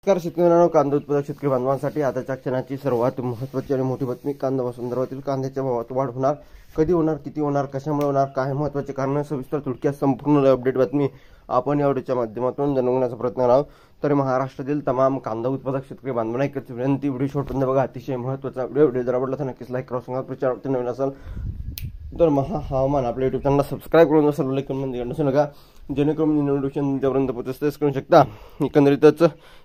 नमस्कार शेतकऱ्यांनो, कांदा उत्पादक शेतकरी बांधवांसाठी आताच्या क्षणाची सर्वात महत्त्वाची आणि मोठी बातमी. कांदा संदर्भातील कांद्याच्या भावात वाढ होणार, कधी होणार, किती होणार, कशामुळे होणार, काय महत्त्वाचे कारण, सविस्तर थोडक्यात संपूर्ण अपडेट बातमी आपण या व्हिडिओच्या माध्यमातून जाणून घेण्याचा प्रयत्न करावा. तर महाराष्ट्रातील तमाम कांदा उत्पादक शेतकरी बांधवांना एकच विनंती, व्हिडिओ शेवटपर्यंत बघा. अतिशय महत्त्वाचा व्हिडिओ जर आवडला तर नक्कीच लाईक करा. सांगा प्रचार नवीन असाल तर हवामान आपल्या युट्यूब चॅनलला सबस्क्राईब करून असेल लाईक करून नसू नका, जेणेकरून नोटिफिकेशन तुमच्यापर्यंत पोहोचते. करू शकता. एकंदरीतच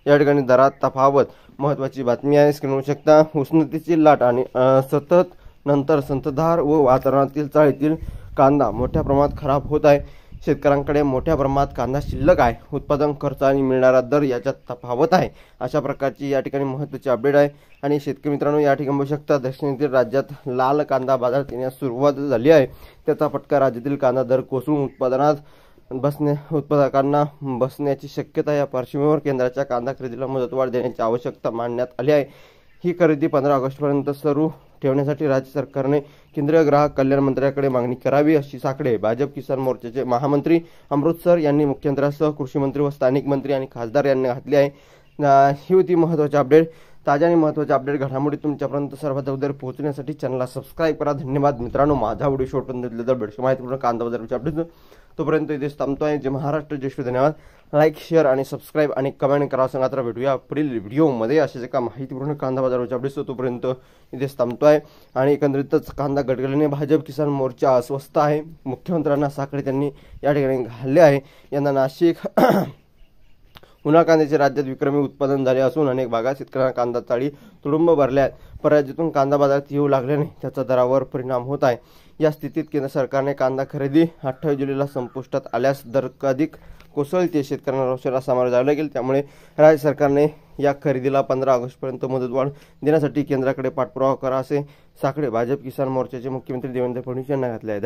या ठिकाणी दरात तफावत महत्त्वाची बातमी आहे. स्क्रीनवर शकता. उष्णतेची लाट आणि सतत नंतर संततधार व वातावरणातील चाळीतील कांदा मोठ्या प्रमाणात खराब होत आहे. शेतकऱ्यांकडे मोठ्या प्रमाणात कांदा शिल्लक आहे. उत्पादन खर्च आणि मिळणारा दर याच्यात तफावत आहे. अशा प्रकारची या ठिकाणी महत्त्वाची अपडेट आहे. आणि शेतकरी मित्रांनो, या ठिकाणी बघू शकता दक्षिणेतील राज्यात लाल कांदा बाजारात येण्यास सुरुवात झाली आहे. त्याचा फटका राज्यातील कांदा दर कोसळून उत्पादकांना बसण्याची शक्यता. या पार्श्वभूमीवर केंद्राच्या कांदा खरेदीला मुदतवाढ देण्याची आवश्यकता मांडण्यात आली आहे. ही खरेदी 15 ऑगस्टपर्यंत सुरू ठेवण्यासाठी राज्य सरकारने केंद्रीय ग्राहक कल्याण मंत्र्याकडे मागणी करावी, अशी साकडे भाजप किसान मोर्चाचे महामंत्री अमृतसर यांनी मुख्यमंत्र्यांसह कृषी मंत्री व स्थानिक मंत्री आणि खासदार यांनी घातली आहे. ही होती महत्त्वाची अपडेट. ताज्या आणि महत्त्वाच्या अपडेट घडामोडी तुमच्यापर्यंत सर्वात अगोदर पोहोचण्यासाठी चॅनलला सबस्क्राईब करा. धन्यवाद मित्रांनो. माझा व्हिडिओ शेवटपर्यंत दिले तर भेटू माहितीपूर्ण कांदा बाजाराची अपडेट. तोपर्यंत इथेच थांबतो आहे. जय महाराष्ट्र, जय श्री. धन्यवाद. लाईक, शेअर आणि सबस्क्राईब आणि कमेंट करा. सांगा तर भेटूया पुढील व्हिडिओमध्ये अशाच एका माहितीपूर्ण कांदा बाजाराची अपडेट. तोपर्यंत इथेच थांबतो आहे. आणि एकंदरीतच कांदा गडगडल्याने भाजप किसान मोर्चा अस्वस्थ आहे. मुख्यमंत्र्यांना साकडे त्यांनी या ठिकाणी घालले आहे. यंदा नाशिक उन्हाळ कांद्याचे राज्यात विक्रमी उत्पादन झाले असून अनेक भागात शेतकऱ्यांना कांदा चाळी तुडुंब भरल्या आहेत. परराज्यातून कांदा बाजारात येऊ लागल्याने त्याचा दरावर परिणाम होत आहे. या स्थितीत केंद्र सरकारने कांदा खरेदी 28 जुलैला संपुष्टात आल्यास दर अधिक कोसळते. शेतकऱ्यांना रोषाला सामोरे जावे लागेल. त्यामुळे राज्य सरकारने या खरेदीला 15 ऑगस्टपर्यंत मुदतवाढ देण्यासाठी केंद्राकडे पाठपुरावा करा, असे साकडे भाजप किसान मोर्चाचे मुख्यमंत्री देवेंद्र फडणवीस यांना घातले आहे.